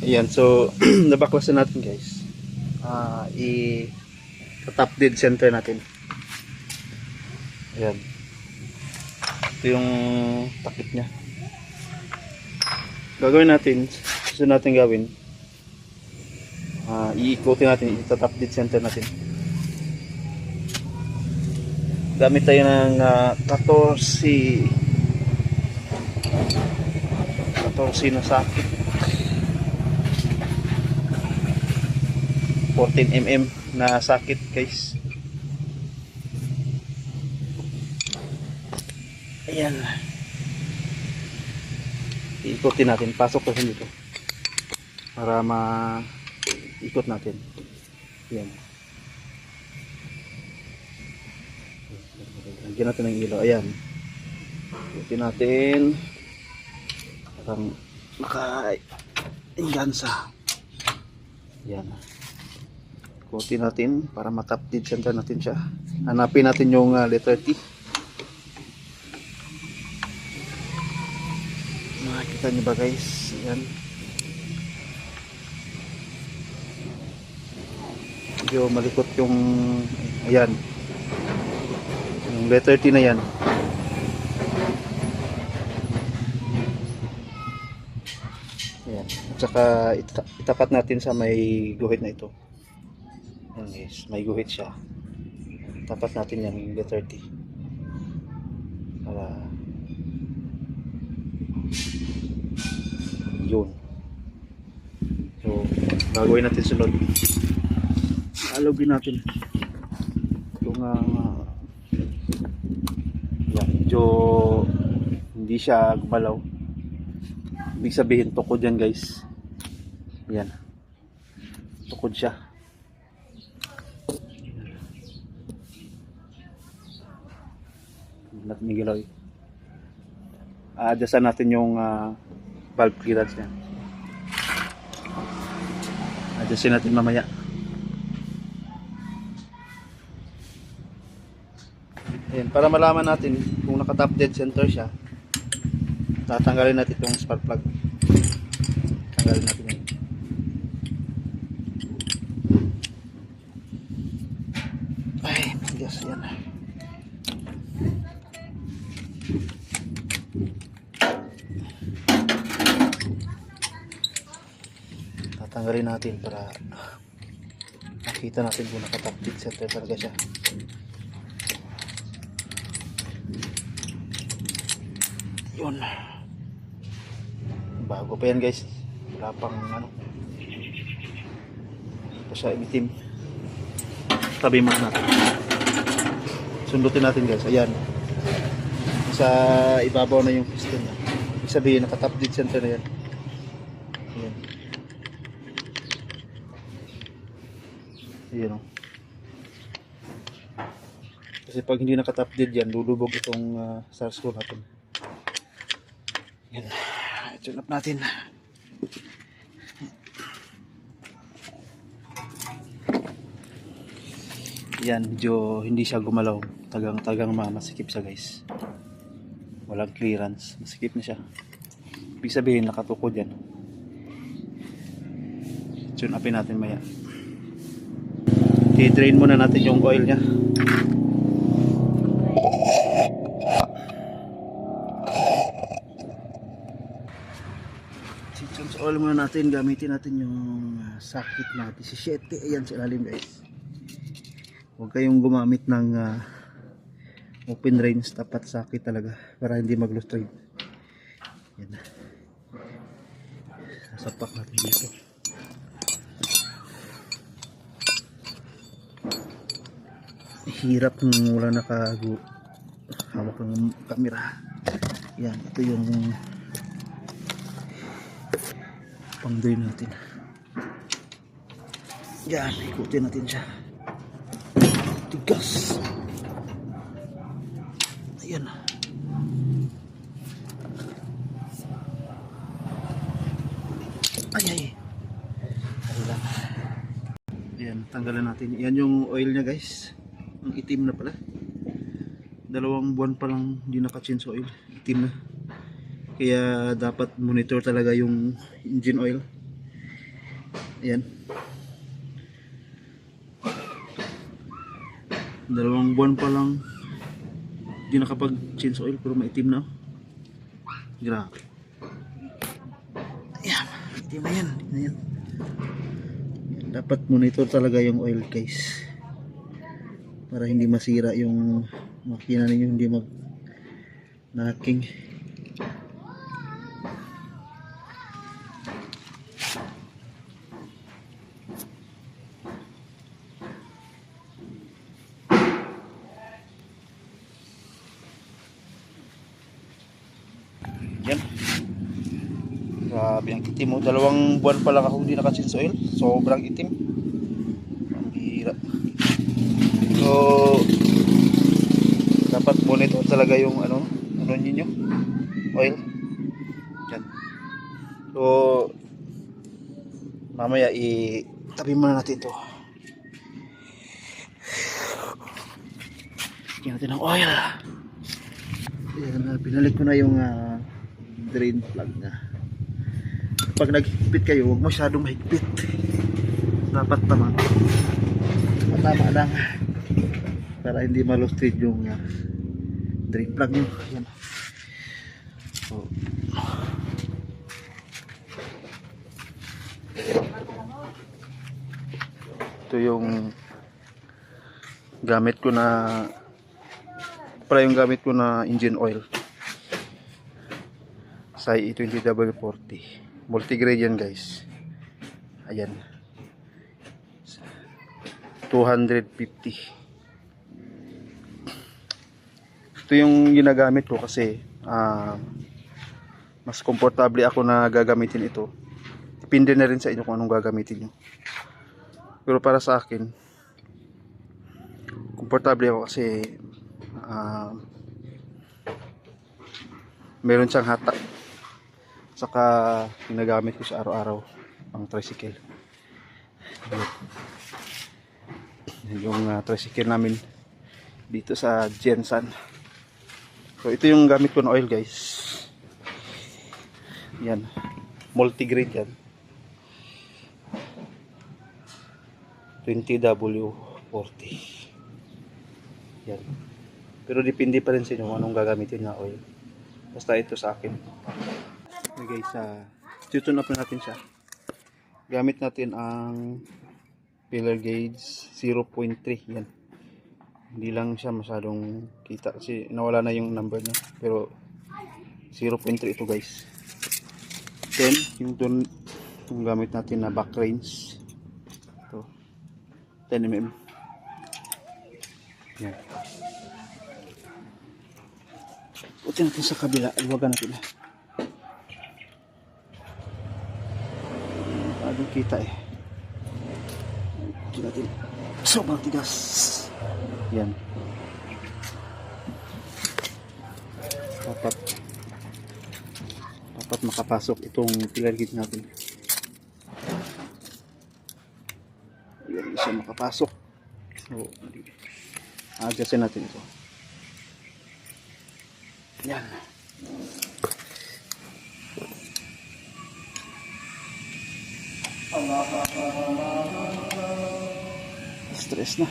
Ayan, so nabaklasan natin guys. I-top dead center natin. Ayan. Ito yung takip niya. Gagawin natin, susunod natin gawin. Iikutin natin, i-top dead center natin. Gamit tayo ng 14 na sakit. 14 mm na sakit guys. Ayan. Iikutin natin. Pasok kasi dito. Para ikot natin. Ayan. Lagyan natin ng ilaw. Ayan. Ikutin natin. Parang maka-ingansa. Ayan. Ikutin natin para matap dead center natin siya. Hanapin natin yung letter T. Nakikita nyo ba guys? Ayan. Medyo malikot yung ayan. Yung letter T na yan. Ayan. At saka itapat natin sa may guhit na ito. Ayan guys, may guhit siya. Tapat natin yan yung letter T. Para yun. So, gagawin natin sunod. Alogin natin yung yan, medyo hindi siya gumalaw. Ibig sabihin tukod yan guys. Yan, tukod siya. Natin igilaw. Adjustan natin yung valve clearance niya. Adjustin natin mamaya. Ayan, para malaman natin kung naka-top dead center siya, tatanggalin natin itong spark plug. Tanggalin natin yan. Ay, yes, yan. Tatanggalin natin para makita natin kung naka-top dead center talaga siya. Yun. Bago pa yan guys. Wala pang hindi pa siya itim. Tabi mo natin. Sundutin natin guys. Ayan. Sa ibabaw na yung piston niya. Ibig sabihin naka-top dead center na yan. Ayan. Ayan o. Kasi pag hindi naka-top dead yan, lulubog itong star screw natin. Yan. Tune up natin. Yan, medyo hindi siya gumalaw. Tagang masikip siya guys. Walang clearance. Masikip na siya. Ibig sabihin nakatukod yan. Tune upin natin maya. I-drain muna natin yung oil nya. Change oil muna natin. Gamitin natin yung sakit na 17. Ayan sa ilalim guys. Huwag kayong gumamit ng open range. Tapat sakit talaga para hindi mag-loose. Yan. Sasapak natin dito. Hirap nung wala hawak ng camera. Yan, ito yung pangdoy natin. Yan, ikutin natin siya. Tigas. Ayan. Ay. Ayan, tanggalan natin. Yan yung oil niya guys. Ang itim na pala. 2 buwan pa lang hindi naka-change oil. Itim na. Kaya dapat monitor talaga yung engine oil. Ayan. 2 buwan pa lang hindi nakapag change oil pero maitim na. Grabe. Ayan, itim na yan. Ayan. Dapat monitor talaga yung oil guys para hindi masira yung makina ninyo, hindi mag knocking. Yan. Grabe ang itim mo. 2 buwan pa lang ako hindi naka-change oil. Sobrang itim. Ang hirap. So, dapat monitor talaga yung ano ninyo, oil. Yan. So, mamaya itabi muna natin ito. Lagyan natin ng oil. Yan, pinalik ko na yung drain plug na. Pag naghigpit kayo, huwag masyadong mahigpit. Dapat tama lang para hindi malustrid yung drain plug nyo. Yan. So, ito yung gamit ko na engine oil sa E20W40 multigrade yan guys. Ayan, 250. Ito yung ginagamit ko kasi mas komportable ako na gagamitin ito. Depende na rin sa inyo kung anong gagamitin nyo, pero para sa akin komportable ako kasi meron siyang hatak, saka ginagamit ko sa araw-araw pang tricycle. Yung tricycle namin dito sa Jensan. So ito yung gamit ko na oil guys. Yan, multigrade yan, 20W40. Yan. Pero depende pa rin sa inyo anong gagamitin na oil. Basta ito sa akin. Okay guys, tune up na natin siya. Gamit natin ang filler gauge 0.3. Yan. Hindi lang siya masyadong kita kasi nawala na yung number niya. Pero 0.3 ito guys. Then, yung gamit natin na back range. Ito. 10mm. Yan. Putin natin sa kabila. Iwagan natin. Paano kita eh. Putin natin. Sobrang tigas. Yan. Dapat makapasok itong filler gauge natin. Yan, isa makapasok. So, adjustin natin ito. Yan. Stress na.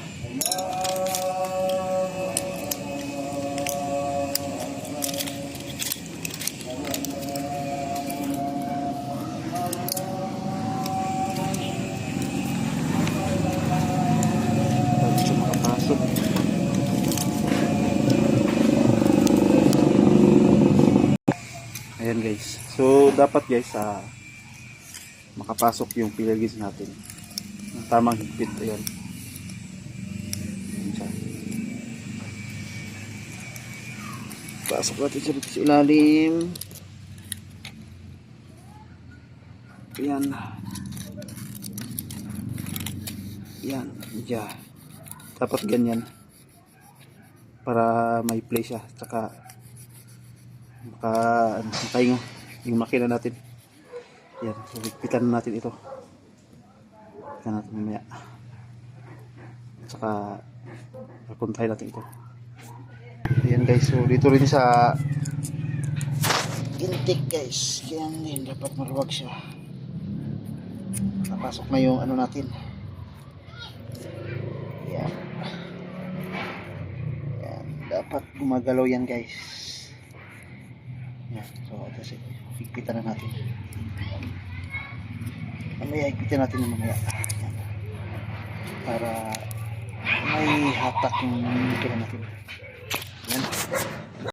Dito makapasok. Ayan guys. So dapat guys makapasok yung filler gauge natin. Ang tamang higpit. Ayan. Ayan siya. Pasok natin siya dito sa ilalim. Ayan. Ayan. Ayan. Dapat ganyan. Para may play siya. Tsaka makahinga yung makina natin. Yan, so higpitan natin ito. Higpitan natin mamaya. Saka pakuntay natin ito. Ayan guys, so dito rin sa intake guys. Kaya din dapat maluwag siya. Napasok na yung ano natin. Yan. Yan. Dapat gumagalaw yan guys. Yan. So, kasi higpitan na natin. Mamaya higpitan natin yung mamaya. Yan. Para may hatak yung motor natin. Yan.